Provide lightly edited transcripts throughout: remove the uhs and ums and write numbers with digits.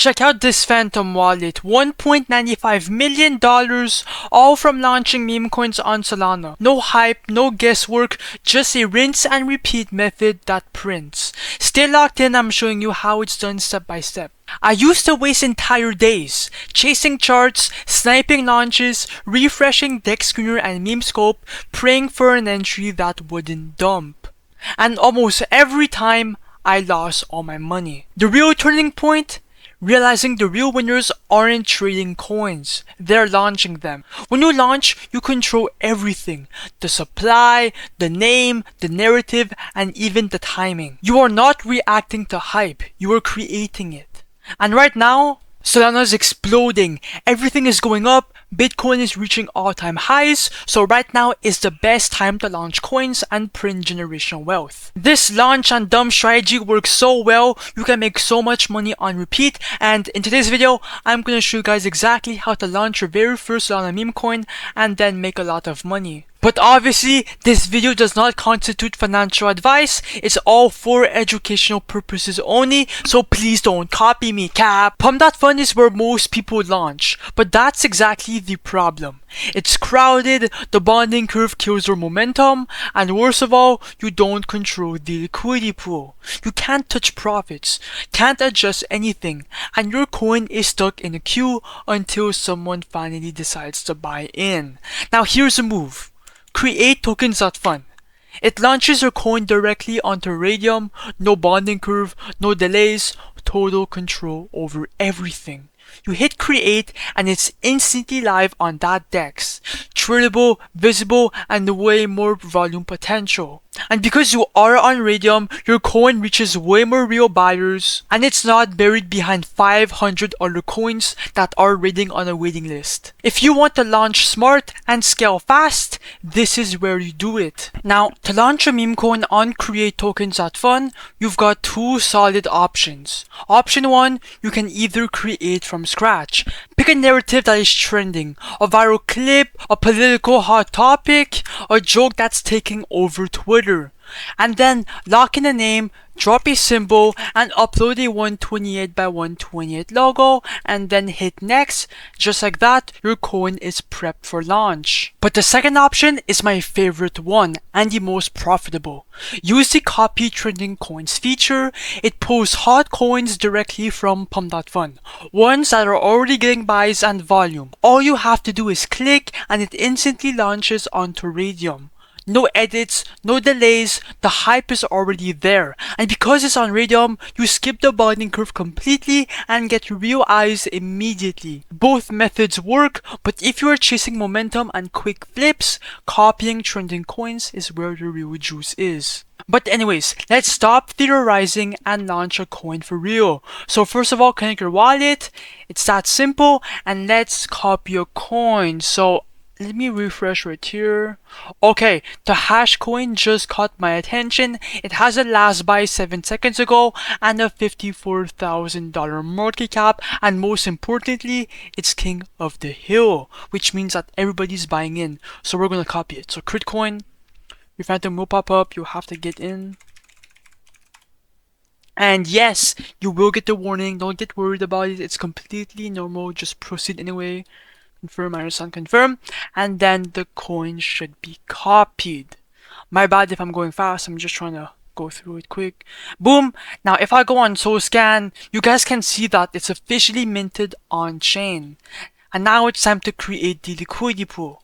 Check out this phantom wallet, $1.95 million, all from launching meme coins on Solana. No hype, no guesswork, just a rinse and repeat method that prints. Stay locked in, I'm showing you how it's done step by step. I used to waste entire days chasing charts, sniping launches, refreshing deck screener and meme scope, praying for an entry that wouldn't dump. And almost every time, I lost all my money. The real turning point? Realizing the real winners aren't trading coins, they're launching them. When you launch, you control everything. The supply, the name, the narrative, and even the timing. You are not reacting to hype, you are creating it. And right now, Solana is exploding. Everything is going up. Bitcoin is reaching all-time highs. So right now is the best time to launch coins and print generational wealth. This launch and dump strategy works so well. You can make so much money on repeat. And in today's video, I'm going to show you guys exactly how to launch your very first Solana meme coin and then make a lot of money. But obviously, this video does not constitute financial advice. It's all for educational purposes only, so please don't copy me, cap. Pump.Fun is where most people launch, but that's exactly the problem. It's crowded, the bonding curve kills your momentum, and worst of all, you don't control the liquidity pool. You can't touch profits, can't adjust anything, and your coin is stuck in a queue until someone finally decides to buy in. Now here's a move. Create token.Fun. It launches your coin directly onto Radium, no bonding curve, no delays, total control over everything. You hit create and it's instantly live on that DEX. Tradable, visible, and way more volume potential. And because you are on Radium, your coin reaches way more real buyers and it's not buried behind 500 other coins that are waiting on a waiting list. If you want to launch smart and scale fast, this is where you do it. Now, to launch a meme coin on Create Tokens.Fun, you've got two solid options. Option 1, you can either create from scratch. Pick a narrative that is trending, a viral clip, a political hot topic, a joke that's taking over Twitter. And then lock in a name, drop a symbol, and upload a 128 by 128 logo, and then hit next. Just like that, your coin is prepped for launch. But the second option is my favorite one, and the most profitable. Use the copy trending coins feature. It pulls hot coins directly from Pump.Fun, ones that are already getting buys and volume. All you have to do is click, and it instantly launches onto Radium. No edits, no delays, the hype is already there. And because it's on Radium, you skip the bonding curve completely and get real eyes immediately. Both methods work, but if you are chasing momentum and quick flips, copying trending coins is where the real juice is. But anyways, let's stop theorizing and launch a coin for real. So first of all, connect your wallet. It's that simple, and let's copy a coin. So let me refresh right here. Okay, the hash coin just caught my attention. It has a last buy 7 seconds ago and a $54,000 market cap, and most importantly, it's king of the hill, which means that everybody's buying in. So we're gonna copy it. So crit coin, your phantom will pop up. You have to get in. And yes, you will get the warning. Don't get worried about it. It's completely normal. Just proceed anyway. Confirm, understand, confirm, and then the coin should be copied. My bad if I'm going fast, I'm just trying to go through it quick. Boom! Now if I go on SoScan, you guys can see that it's officially minted on chain. And now it's time to create the liquidity pool.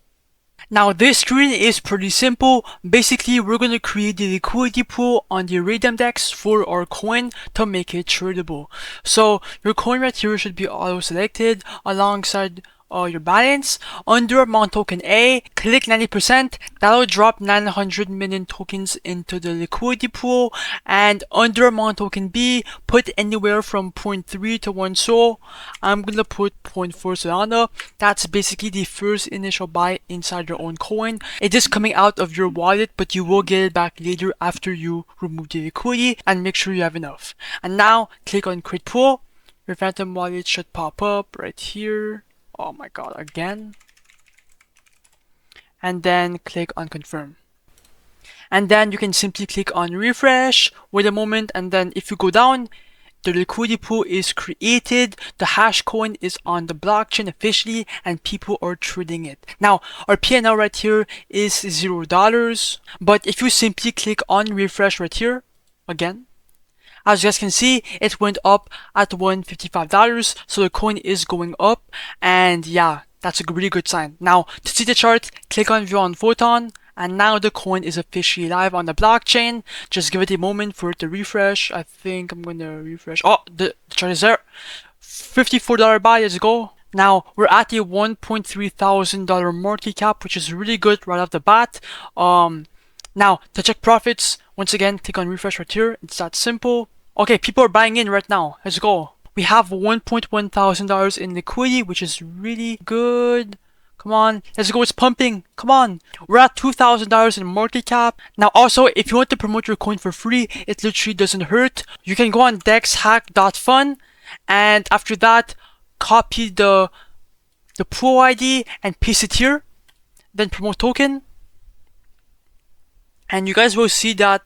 Now this screen is pretty simple. Basically, we're going to create the liquidity pool on the Radium DEX for our coin to make it tradable. So your coin right here should be auto selected alongside your balance. Under amount token A, click 90%. That'll drop 900 million tokens into the liquidity pool. And under amount token B, put anywhere from 0.3 to 1 SOL. I'm gonna put 0.4 Solana. That's basically the first initial buy inside your own coin. It is coming out of your wallet, but you will get it back later after you remove the liquidity, and make sure you have enough. And now click on create pool. Your phantom wallet should pop up right here. Oh my god, again. And then click on confirm. And then you can simply click on refresh, wait a moment, and then if you go down, the liquidity pool is created, the hash coin is on the blockchain officially, and people are trading it. Now, our PNL right here is $0, but if you simply click on refresh right here, again, as you guys can see, it went up at $155, so the coin is going up, and yeah, that's a really good sign. Now, to see the chart, click on view on Photon, and now the coin is officially live on the blockchain. Just give it a moment for it to refresh. I think I'm gonna refresh. Oh, the chart is there. $54 buy, let's go. Now, we're at a $1,300 market cap, which is really good right off the bat. Now, to check profits, once again, click on refresh right here. It's that simple. Okay, people are buying in right now. Let's go. We have $1,100 in liquidity, which is really good. Come on, let's go, it's pumping. Come on. We're at $2,000 in market cap. Now also, if you want to promote your coin for free, it literally doesn't hurt. You can go on dexhack.fun, and after that, copy the pool ID and paste it here. Then promote token. And you guys will see that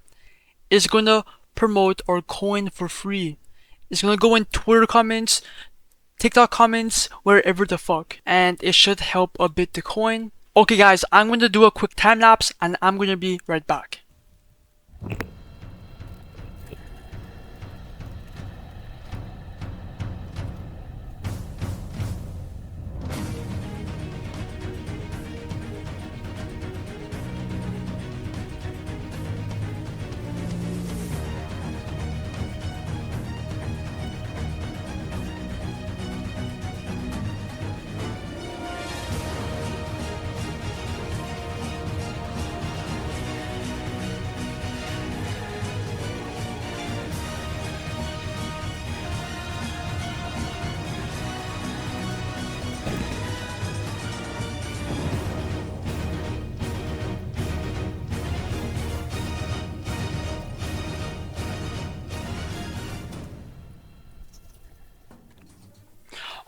it's gonna promote our coin for free. It's gonna go in Twitter comments, TikTok comments, wherever the fuck, and it should help a bit the coin. Okay guys, I'm going to do a quick time lapse and I'm going to be right back.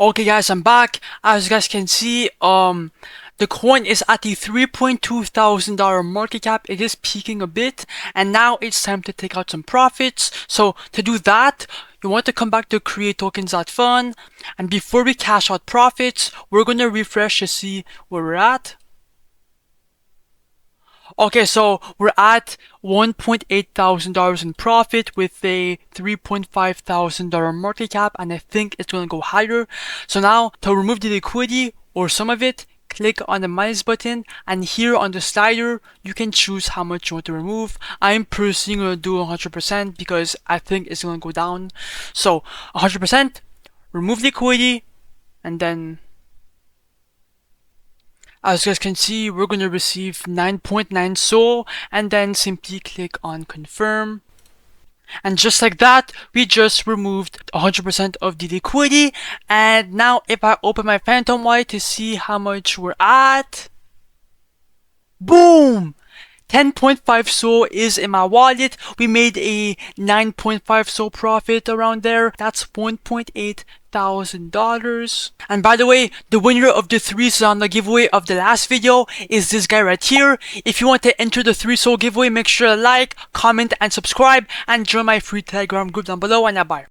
Okay guys, I'm back. As you guys can see, the coin is at the $3,200 market cap. It is peaking a bit, and now it's time to take out some profits. So to do that, you want to come back to create tokens.Fun, and before we cash out profits, we're gonna refresh to see where we're at. Okay, so we're at $1,800 in profit with a $3,500 market cap, and I think it's gonna go higher. So now, to remove the liquidity or some of it, click on the minus button, and here on the slider, you can choose how much you want to remove. I'm personally gonna do 100% because I think it's gonna go down. So 100%, remove liquidity, and then as you guys can see, we're going to receive 9.9 SOL, and then simply click on confirm. And just like that, we just removed 100% of the liquidity. And now if I open my Phantom Wallet to see how much we're at, boom! 10.5 SOL is in my wallet. We made a 9.5 SOL profit around there. That's $1,800. And by the way, the winner of the 3 Solana giveaway of the last video is this guy right here. If you want to enter the 3 Sol giveaway, make sure to like, comment, and subscribe, and join my free Telegram group down below, and bye.